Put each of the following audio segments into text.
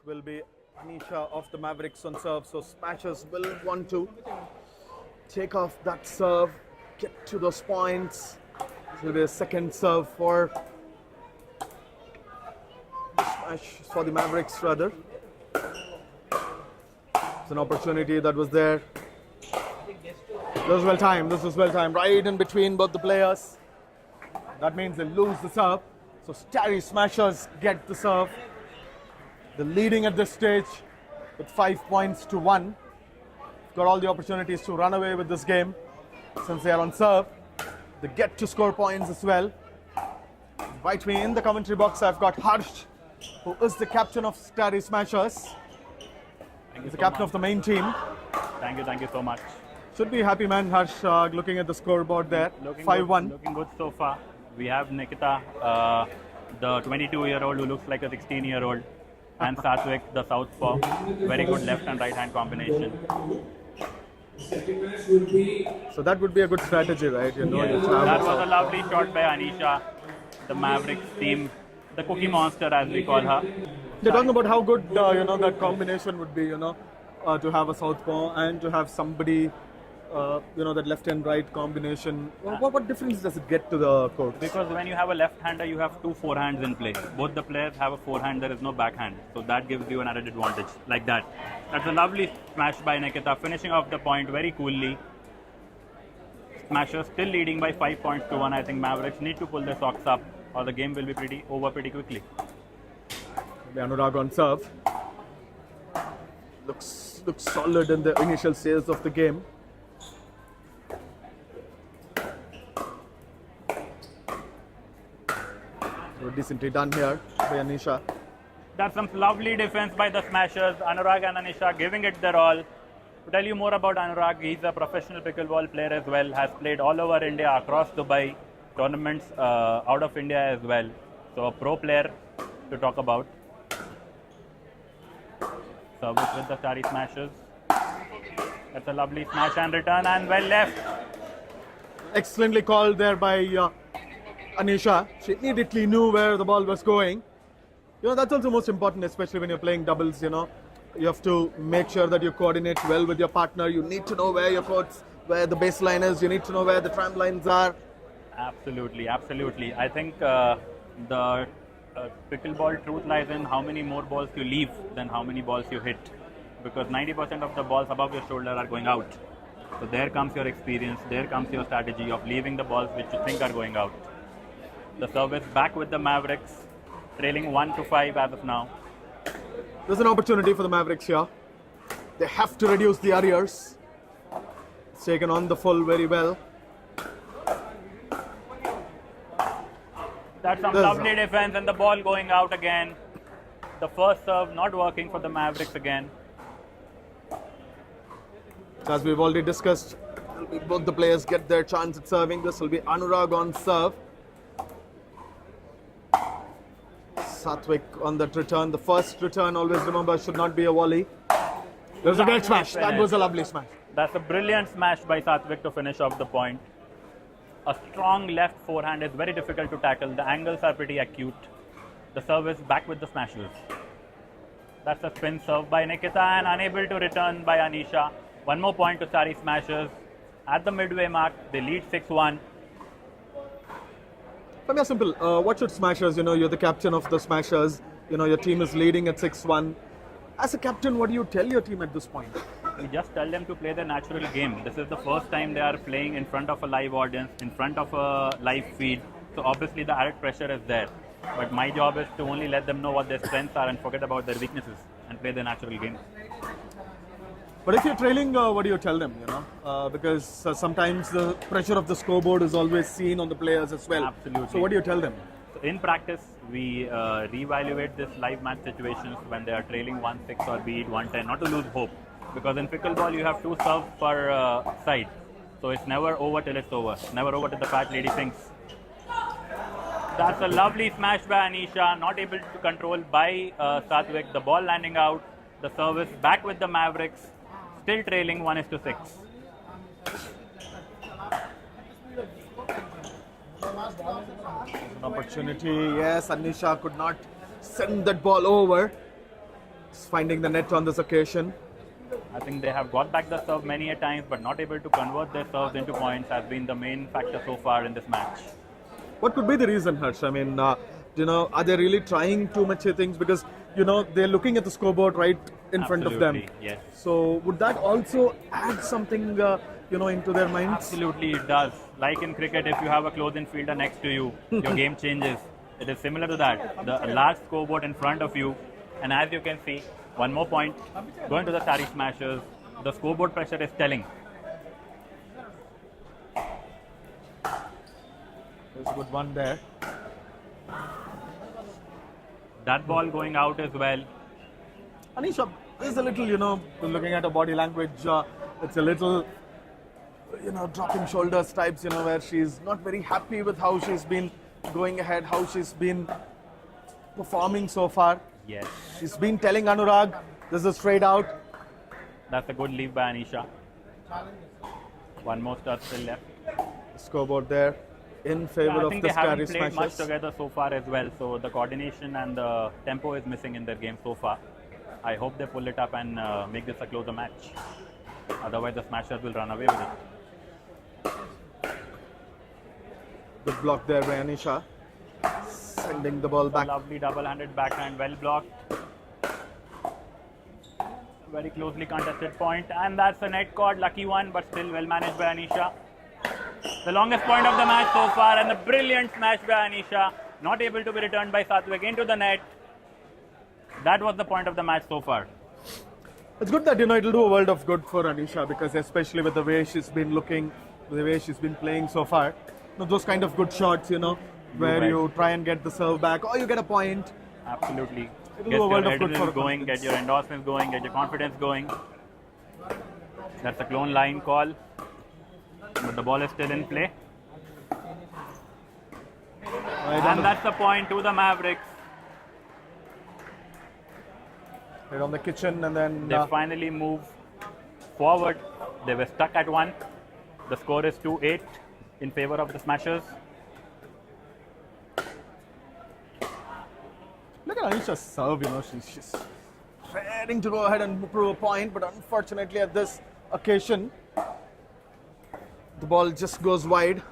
will be Anisha of the Mavericks on serve. So smashers will want to take off that serve, get to those points. This will be a second serve for smash for the Mavericks rather. It's an opportunity that was there. This was well timed. This was well timed. Right in between both the players. That means they lose the serve. So Starry smashers get the serve. They're leading at this stage with 5 points to 1. Got all the opportunities to run away with this game since they are on serve. They get to score points as well. Right me in the commentary box, I've got Harsh, who is the captain of Starry Smashers. He's the captain of the main team. Thank you so much. Should be happy, man, Harsh, looking at the scoreboard there. 5-1. Looking good so far. We have Nikitha, the 22-year-old who looks like a 16-year-old, and Satwick, the southpaw. Very good left and right hand combination. So that would be a good strategy, right? You know, That was a lovely shot by Anisha, the Mavericks team, the cookie monster as we call her. They're talking about how good, that combination would be, to have a southpaw and to have somebody, that left and right combination. What difference does it get to the court? Because when you have a left-hander, you have two forehands in play. Both the players have a forehand, there is no backhand. So that gives you an added advantage, like that. That's a lovely smash by Nikitha, finishing off the point very coolly. Smashers still leading by 5 points to 1. I think Mavericks need to pull their socks up or the game will be over pretty quickly. The Anurag on serve. Looks solid in the initial stages of the game. So decently done here by Anisha. That's some lovely defense by the Smashers. Anurag and Anisha giving it their all. To tell you more about Anurag, he's a professional pickleball player as well. Has played all over India, across Dubai, tournaments out of India as well. So a pro player to talk about. Service with the Starry Smashers. That's a lovely smash and return and well left. Excellently called there by Anisha. She immediately knew where the ball was going. That's also most important, especially when you're playing doubles, You have to make sure that you coordinate well with your partner. You need to know where your courts, where the baseline is. You need to know where the tram lines are. Absolutely. I think the pickleball truth lies in how many more balls you leave than how many balls you hit. Because 90% of the balls above your shoulder are going out. So there comes your experience, there comes your strategy of leaving the balls which you think are going out. The service back with the Mavericks, trailing 1-5 as of now. There's an opportunity for the Mavericks here. They have to reduce the arrears. It's taken on the full very well. That's some lovely defense and the ball going out again. The first serve not working for the Mavericks again. As we've already discussed, both the players get their chance at serving. This will be Anurag on serve. Satwick on that return. The first return, always remember, should not be a volley. There's a great smash. That was a lovely smash. That's a brilliant smash by Satwick to finish off the point. A strong left forehand is very difficult to tackle. The angles are pretty acute. The service back with the smashers. That's a spin serve by Nikitha and unable to return by Anisha. One more point to Starry Smashers. At the midway mark, they lead 6-1. Very simple. What should Smashers, you're the captain of the Smashers. Your team is leading at 6-1. As a captain, what do you tell your team at this point? We just tell them to play their natural game. This is the first time they are playing in front of a live audience, in front of a live feed. So obviously the added pressure is there. But my job is to only let them know what their strengths are and forget about their weaknesses and play their natural game. But if you're trailing, what do you tell them, Because sometimes the pressure of the scoreboard is always seen on the players as well. Absolutely. So what do you tell them? In practice, we reevaluate this live match situations when they are trailing 1-6 or be it 1-10, not to lose hope. Because in pickleball, you have 2 serves per side. So it's never over till it's over. Never over till the fat lady thinks. That's a lovely smash by Anisha, not able to control by Satwick. The ball landing out. The service back with the Mavericks. Still trailing 1-6. Opportunity, yes, Anisha could not send that ball over. Just finding the net on this occasion. I think they have got back the serve many a times, but not able to convert their serves into points has been the main factor so far in this match. What could be the reason, Harsh? I mean, are they really trying too much things? Because, they're looking at the scoreboard right in front of them. Yes. So, would that also add something, into their minds? Absolutely, it does. Like in cricket, if you have a close-in fielder next to you, your game changes. It is similar to that. The large scoreboard in front of you, and as you can see, one more point, going to the Starry Smashers, the scoreboard pressure is telling. There's a good one there. That ball going out as well. Anisha is a little, looking at her body language, it's a little, dropping shoulders types, where she's not very happy with how she's been going ahead, how she's been performing so far. Yes. She's been telling Anurag, this is straight out. That's a good leave by Anisha. One more star still left. Scoreboard there in favor I of think the they haven't Starry played much Smashers. together so far as well, so the coordination and the tempo is missing in their game so far. I hope they pull it up and make this a closer match. Otherwise, the Smashers will run away with it. Good block there by Anisha. Sending the ball back. Lovely double-handed backhand, well blocked. Very closely contested point, and that's a net caught, lucky one, but still well managed by Anisha. The longest point of the match so far, and a brilliant smash by Anisha, not able to be returned by Satwick into the net. That was the point of the match so far. It's good that, it'll do a world of good for Anisha, because especially with the way she's been looking, the way she's been playing so far, those kind of good shots, where you try and get the serve back, or you get a point. Absolutely. It'll Get do a world your of good adrenaline for going, confidence. get your endorsements going, get your confidence going. That's a clone line call, but the ball is still in play. And that's the point to the Mavericks. Right on the kitchen, and then They finally move forward. They were stuck at 1. The score is 2-8 in favor of the Smashers. look at Anisha's serve. She's raring to go ahead and prove a point, but unfortunately at this occasion, the ball just goes wide.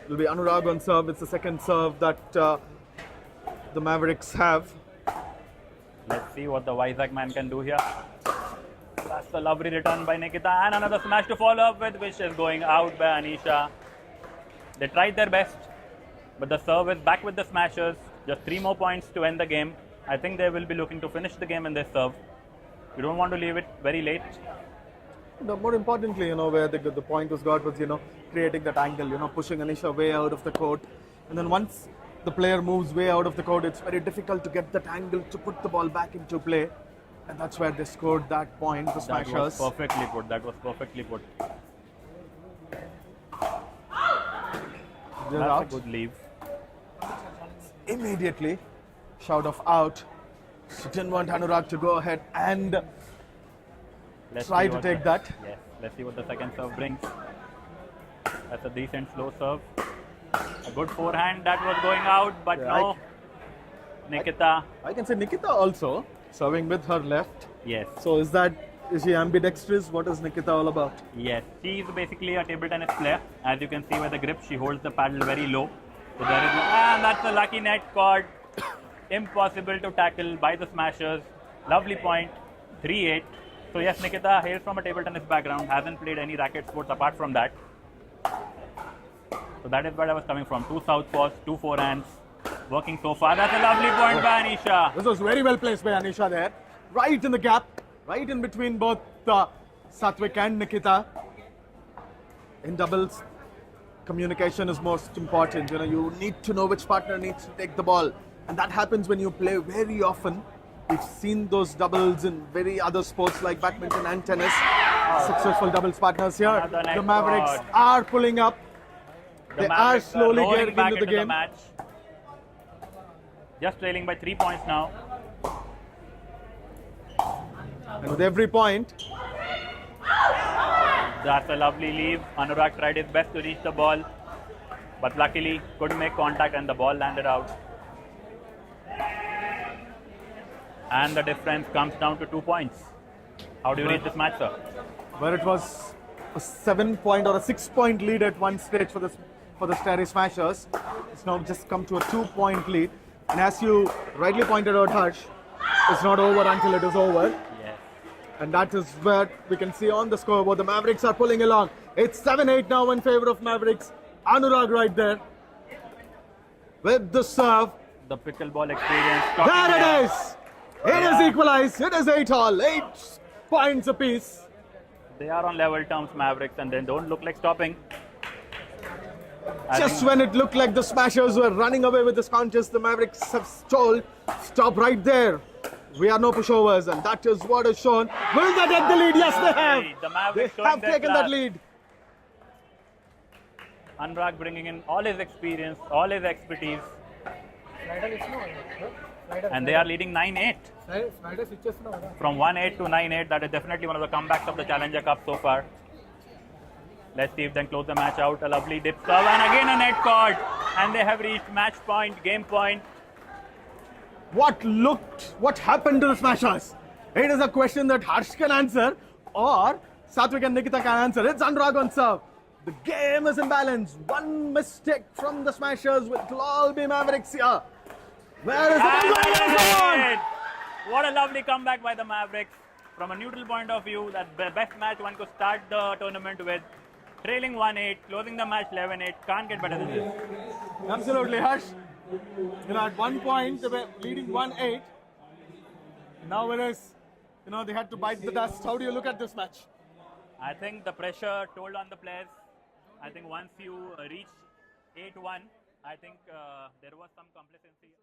It'll be Anurag on serve. It's the second serve that the Mavericks have. Let's see what the Vizag man can do here. That's the lovely return by Nikitha, and another smash to follow up with, which is going out by Anisha. They tried their best, but the serve is back with the Smashers. Just 3 more points to end the game. I think they will be looking to finish the game in this serve. You don't want to leave it very late. More importantly, where the point was got was, creating that angle, pushing Anisha way out of the court. And then once the player moves way out of the court, it's very difficult to get that angle to put the ball back into play. And that's where they scored that point, the Smashers. That was perfectly put. That was perfectly put. They're That's out. a good leave. Immediately, shout of out. She didn't want Anurag to go ahead and Let's try see to what take the- that. Yes. Let's see what the second serve brings. That's a decent slow serve. A good forehand that was going out, but Yeah, no. Nikitha. I can say Nikitha also serving with her left. Yes. So is she ambidextrous? What is Nikitha all about? Yes. She is basically a table tennis player. As you can see by the grip, she holds the paddle very low. So there is and that's a lucky net caught. Impossible to tackle by the Smashers. Lovely point. 3-8. So yes, Nikitha hails from a table tennis background, hasn't played any racket sports apart from that. So that is where I was coming from. 2 southpaws, 2 forehands, working so far. That's a lovely point by Anisha. This was very well placed by Anisha there. Right in the gap, right in between both Satwick and Nikitha. In doubles, communication is most important. You need to know which partner needs to take the ball. And that happens when you play very often. We've seen those doubles in very other sports like badminton and tennis. Successful doubles partners here. Another net The Mavericks caught. are pulling up. They are Mavericks slowly rolling getting back into the game. match. Just trailing by 3 points now. And with every point, That's a lovely leave. Anurag tried his best to reach the ball, but luckily couldn't make contact and the ball landed out. and the difference comes down to 2 points. How do you read this match, sir? Where it was a 7-point or a 6-point lead at one stage for the Starry Smashers. It's now just come to a 2-point lead. And as you rightly pointed out, Harsh, it's not over until it is over. Yes. And that is where we can see on the scoreboard the Mavericks are pulling along. It's 7-8 now in favor of Mavericks. Anurag right there with the serve. The pickleball experience. There it is! It is equalized. It is 8-all. 8 points apiece. They are on level terms, Mavericks, and they don't look like stopping. Just when it looked like the Smashers were running away with this contest, the Mavericks have told, stop right there. We are no pushovers, and that is what is shown. Will they take the lead? Yes, they have. The Mavericks They have taken that lead. Anurag bringing in all his experience, all his expertise. And they are leading 9-8. From 1-8 to 9-8, that is definitely one of the comebacks of the Challenger Cup so far. Let's see if they can close the match out. A lovely dip serve and again a net caught. And they have reached match point, game point. What happened to the Smashers? It is a question that Harsh can answer or Satwick and Nikitha can answer. It's Anurag on serve. The game is in balance. One mistake from the Smashers will all be Mavericks here. Where is the What a lovely comeback by the Mavericks. From a neutral point of view, that's the best match one could start the tournament with. Trailing 1-8, closing the match 11-8. Can't get better than this. Absolutely, Harsh. At one point, they were leading 1-8. Now it is, they had to bite the dust. How do you look at this match? I think the pressure told on the players. I think once you reach 8-1, I think there was some complacency.